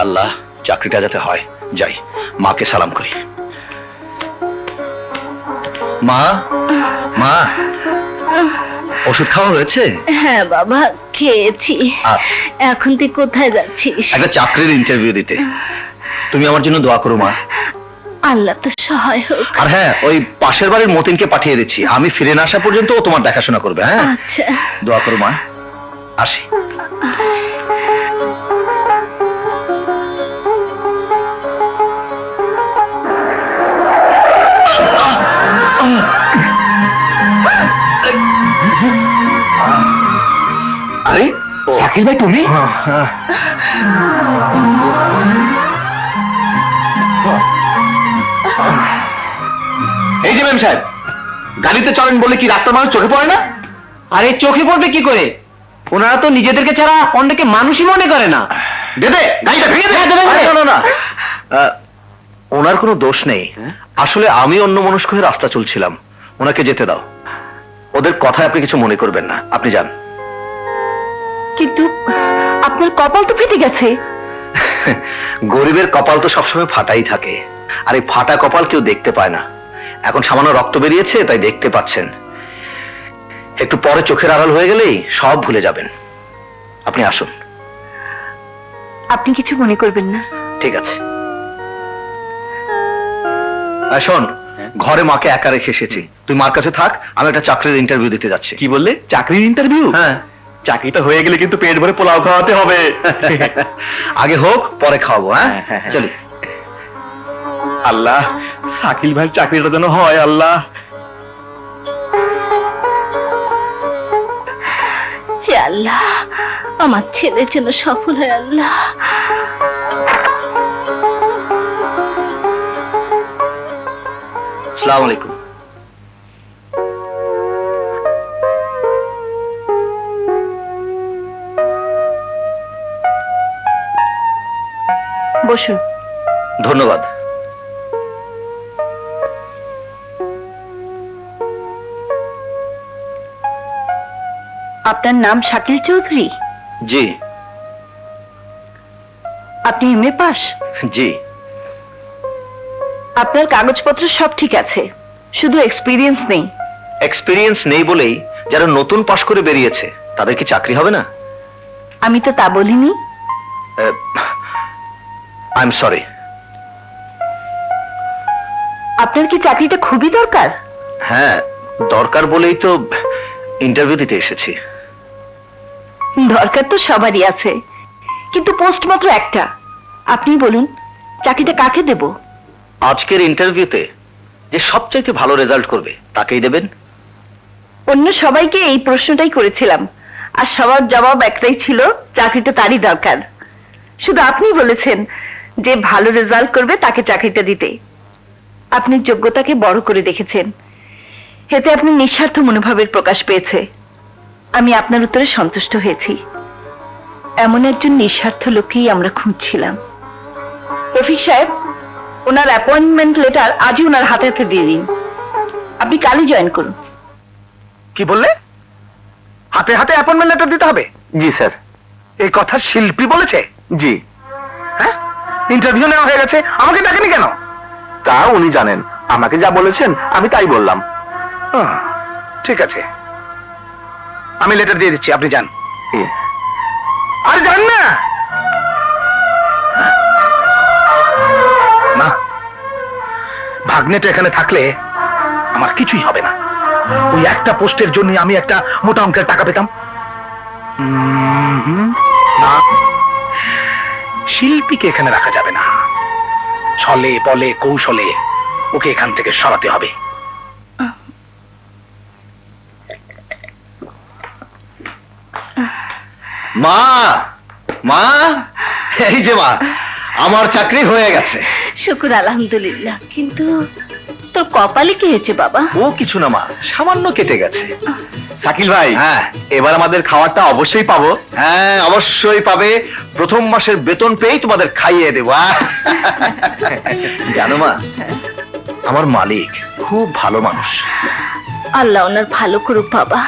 আল্লাহ, চাকরিটা যাতে হয়। যাই, মাকে সালাম করি। মা, মা, ওষুধ খাওয়া হয়েছে? হ্যাঁ বাবা, খেয়েছি। এখন তুই কোথায় যাচ্ছিস? একটা চাকরির ইন্টারভিউ দিতে। তুমি আমার জন্য দোয়া করো মা। আল্লাহ তো সহায় হোক। আর হ্যাঁ, ওই পাশের বাড়ির মতিনকে পাঠিয়ে দিচ্ছি, আমি ফিরে না আসা পর্যন্ত ও তোমার দেখাশোনা করবে। হ্যাঁ, আচ্ছা, দোয়া করো মা। আসি। আরে শাকিল ভাই, তুমি? এই যে ম্যাম সাহেব, গাড়িতে চলেন বলে কি রাস্তার মানুষ চোখে পড়ে না? আরে চোখে পড়বে কি করে? ওনারা তো নিজেদেরকে ছাড়া অন্যকে মানুষই মনে করে না। দেবে গাড়িটা ভেঙে দেবে। না না, ওনার কোনো দোষ নেই। আসলে আমি অন্য মনস্ক হয়ে রাস্তা চলছিলাম, ওনাকে যেতে দাও। ওদের কথায় আপনি কিছু মনে করবেন না, আপনি যান। কিন্তু আপনার কপাল তো ফেটে গেছে। গরিবের কপাল তো সবসময় ফাটাই থাকে, আর এই ফাটা কপাল কেউ দেখতে পায় না। এখন সামান্য রক্ত বেরিয়েছে তাই দেখতে পাচ্ছেন, একটু পরে চোখের আড়াল হয়ে গেলেই সব ভুলে যাবেন। আপনি আসুন। আপনি কিছু মনে করবেন না। ঠিক আছে। শোন, ঘরে মাকে একা রেখে এসেছি, তুই মার কাছে থাক, আমি একটা চাকরির ইন্টারভিউ দিতে যাচ্ছি। কি বললে? চাকরির ইন্টারভিউ? হ্যাঁ। চাকরিটা হয়ে গেলে কিন্তু পেট ভরে পোলাও খাওয়াতে হবে। আগে হোক, পরে খাওয়াবো। হ্যাঁ, চলি। আল্লাহ, শাকিল ভাই চাকরিটা যেন হয়। আল্লাহ, হে আল্লাহ, আমার ছেলের জন্য সফল হয় আল্লাহ। আসসালামু আলাইকুম। বসুন। ধন্যবাদ। আপনার নাম শাকিল চৌধুরী? জি। আপনি এমএ পাস? জি। আপনার কাগজপত্র সব ঠিক আছে, শুধু এক্সপিরিয়েন্স নেই। এক্সপিরিয়েন্স নেই বলেই যারা নতুন পাশ করে বেরিয়েছে তাদের কি চাকরি হবে না? আমি তো তা বলিনি। I am sorry. আপনার কি চাকরিটা খুবই দরকার? হ্যাঁ, দরকার বলেই তো ইন্টারভিউ দিতে এসেছি। দরকার তো সবারই আছে, কিন্তু পোস্ট মাত্র একটা। আপনি বলুন, চাকরিটা কাকে দেব? আজকের ইন্টারভিউতে যে সবচাইতে ভালো রেজাল্ট করবে তাকেই দেবেন। অন্য সবাইকে এই প্রশ্নটাই করেছিলাম, আর সবার জবাব একটাই ছিল, চাকরিটা তারই দরকার। শুধু আপনি বলেছেন যে ভালো রেজাল্ট করবে তাকে চাকরিটা দিতে। আপনি যোগ্যতাকে বড় করে দেখেছেন, এতে আপনি নিঃস্বার্থ মনোভাবের প্রকাশ পেয়েছে। আমি আপনার উত্তরে সন্তুষ্ট হয়েছি। এমন একজন নিঃস্বার্থ লোককেই আমরা খুঁজছিলাম। রফিক সাহেব, ওনার অ্যাপয়েন্টমেন্ট লেটার আজই ওনার হাতে হাতে দিয়ে দিন। আপনি কালই জয়েন করুন। কি বললে? হাতে হাতে অ্যাপয়েন্টমেন্ট লেটার দিতে হবে? জি স্যার। এই কথা শিল্পী বলেছে? জি। হ্যাঁ, ইন্টারভিউ নেওয়া হয়ে গেছে, আমাকে ডাকেনি কেন? তা উনি জানেন, আমাকে যা বলেছেন আমি তাই বললাম। ঠিক আছে, আমি লেটার দিয়ে দিচ্ছি, আপনি যান। আর যান না। না, ভাগ্নেটা এখানে থাকলে আমার কিছুই হবে না। ওই একটা পোস্টের জন্য আমি একটা মোটা অঙ্কের টাকা পেতাম। না, শিল্পীকে এখানে রাখা যাবে না। ছলে বলে কৌশলে ওকে এখান থেকে সরাতে হবে। মা, মা, এই যে মা, আমার চাকরি হয়ে গেছে। শুকুর আলহামদুলিল্লাহ। কিন্তু তোর কপালে কি হয়েছে বাবা? ও কিছু না মা, সামান্য কেটে গেছে। শাকিল ভাই, হ্যাঁ, এবার আমাদের খাবারটা অবশ্যই পাবো। হ্যাঁ, অবশ্যই পাবে। প্রথম মাসের বেতন পেয়েই তোমাদের খাইয়ে দেবো। জানো মা, আমার মালিক খুব ভালো মানুষ। আল্লাহ ওনার ভালো করুক বাবা।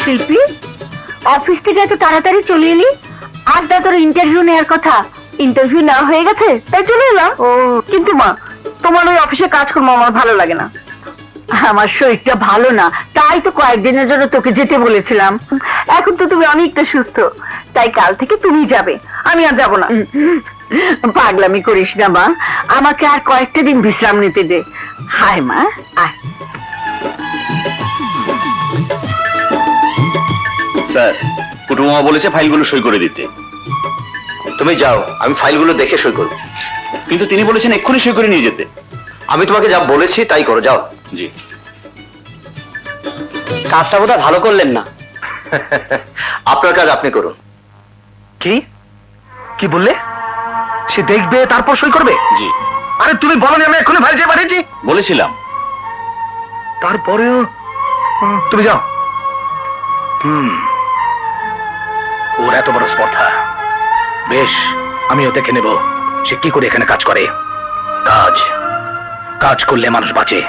শিল্পী, অফিস থেকে এত তাড়াতাড়ি চলে এলি? আর দা তোর ইন্টারভিউ নেওয়ার কথা। ইন্টারভিউ নেওয়া হয়ে গেছে তাই চলে এলাম। ও কিন্তু মা, তোমার ওই অফিসে কাজ করবো আমার ভালো লাগে না। আমার শরীরটা ভালো না, তাই তো কয়েকদিনের জন্য তোকে যেতে বলেছিলাম। এখন তো তুমি অনেকটা সুস্থ, তাই কাল থেকে তুমি যাবে, আমি আর যাব না। পাগলামি করিস না মা, আমাকে আর কয়েকটা দিন বিশ্রাম নিতে দে। হায় মা, আয়। স্যার, কুটুমা বলেছে ফাইলগুলো সই করে দিতে। তুমি যাও, আমি ফাইলগুলো দেখে সই করব। কিন্তু তিনি বলেছেন এক্ষুনি সই করে নিয়ে যেতে। আমি তোমাকে যা বলেছি তাই করো, যাও। জি। কাজটা বোধহয় ভালো করলেন না। আপনার কাজ আপনি করুন। কি কি বললে? সে দেখবে তারপর সই করবে? জি। আরে তুমি বলনি আমি এক্ষুনি ফাইল চেয়ে পাঠিয়েছি? বলেছিলাম। তারপরেও তুমি যাও। ওর এত বড় স্পর্ধা। বেশ, আমিও দেখে নেব সে কি করে এখানে কাজ করে। কাজ কাজ করলে মানুষ বাঁচে,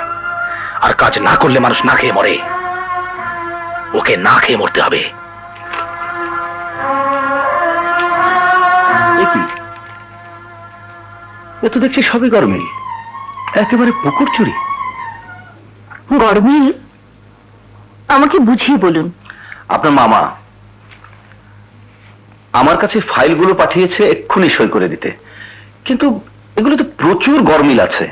আর কাজ না করলে মানুষ না খেয়ে মরে। ওকে না খেয়ে মরতে হবে। এ তো দেখছি সবই গরমিল, একেবারে পুকুর চুরি। গরমিল? আমাকে বুঝিয়ে বলুন। আপনার মামা আমার কাছে ফাইলগুলো পাঠিয়েছে এক্ষুনি সই করে দিতে, কিন্তু এগুলো তো প্রচুর গরমিল আছে।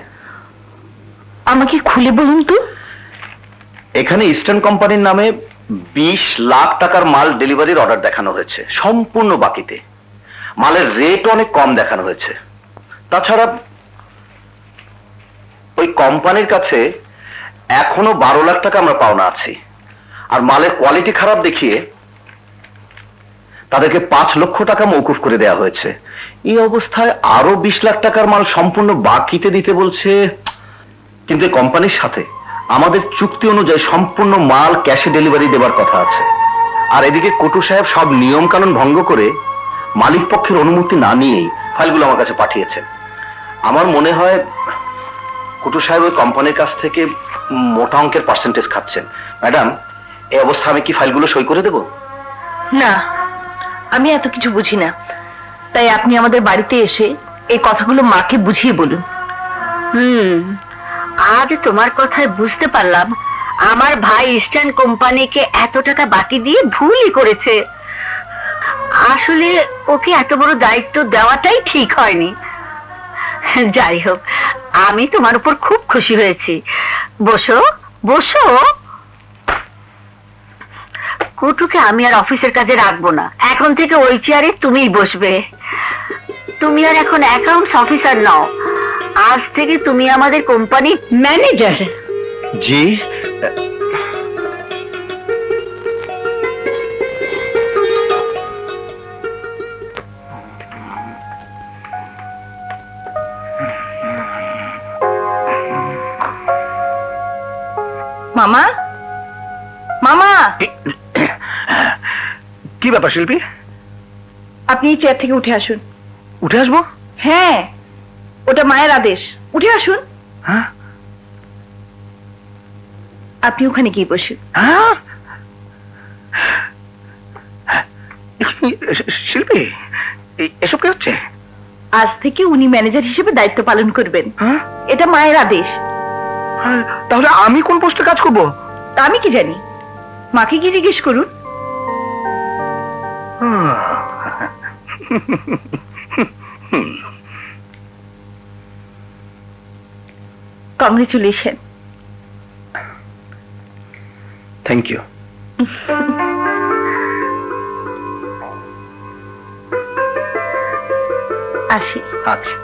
আমাকে খুলে বলুন তো। এখানে ইস্টার্ন কোম্পানির নামে 20 লাখ টাকার মাল ডেলিভারির অর্ডার দেখানো হয়েছে, সম্পূর্ণ বাকিতে। মালের রেট অনেক কম দেখানো হয়েছে। তাছাড়া ওই কোম্পানির কাছে এখনো 12 লাখ টাকা আমরা পাওনা আছি, আর মালের কোয়ালিটি খারাপ দেখিয়ে তাদেরকে 5 লক্ষ টাকা মওকুফ করে দেওয়া হয়েছে। এই অবস্থায় আরো 20 লাখ টাকার মাল সম্পূর্ণ বাকিতে দিতে বলছে। কিন্তু এই কোম্পানির সাথে আমাদের চুক্তি অনুযায়ী সম্পূর্ণ মাল ক্যাশে ডেলিভারি দেবার কথা আছে। আর এদিকে কটু সাহেব সব নিয়ম কানুন ভঙ্গ করে মালিক পক্ষের অনুমতি না নিয়েই ফাইলগুলো আমার কাছে পাঠিয়েছেন। আমার মনে হয় কটু সাহেব ওই কোম্পানির কাছ থেকে মোটা অঙ্কের পার্সেন্টেজ খাচ্ছেন। ম্যাডাম, এই অবস্থা আমি কি ফাইলগুলো সই করে দেব? না, আমি এত কিছু বুঝি না, তাই আপনি আমাদের বাড়িতে এসে এই কথাগুলো মাকে বুঝিয়ে বলুন। আজ তোমার কথায় বুঝতে পারলাম আমার ভাই ইস্টার্ন কোম্পানিকে এত টাকা বাকি দিয়ে ভুলই করেছে। আসলে ওকে এত বড় দায়িত্ব দেওয়াটাই ঠিক হয়নি। যাই হোক, আমি তোমার উপর খুব খুশি হয়েছি। বসো বসো। কুটুকে আমি আর অফিসের কাজে রাখবো না, এখন থেকে ওই চেয়ারে তুমিই বসবে। তুমি আর এখন অ্যাকাউন্টস অফিসার নও, আজ থেকে তুমি আমাদের কোম্পানির ম্যানেজার। জি। মামা, মামা, কি ব্যাপার শিল্পী? আপনি এই চেয়ার থেকে উঠে আসুন। উঠে আসবো? হ্যাঁ, ওটা মায়ের আদেশ, উঠে আসুন। হ্যাঁ? আপনি ওখানে গিয়ে বসুন। হ্যাঁ? শিল্পী, এসব কি হচ্ছে? আজ থেকে উনি ম্যানেজার হিসেবে দায়িত্ব পালন করবেন। হ্যাঁ? এটা মায়ের আদেশ। তাহলে আমি কোন পোস্টে কাজ করব? তা আমি কি জানি, মাকে কি জিজ্ঞেস করুন। কংগ্রেচুলেশন। Thank you. আসি। আচ্ছা।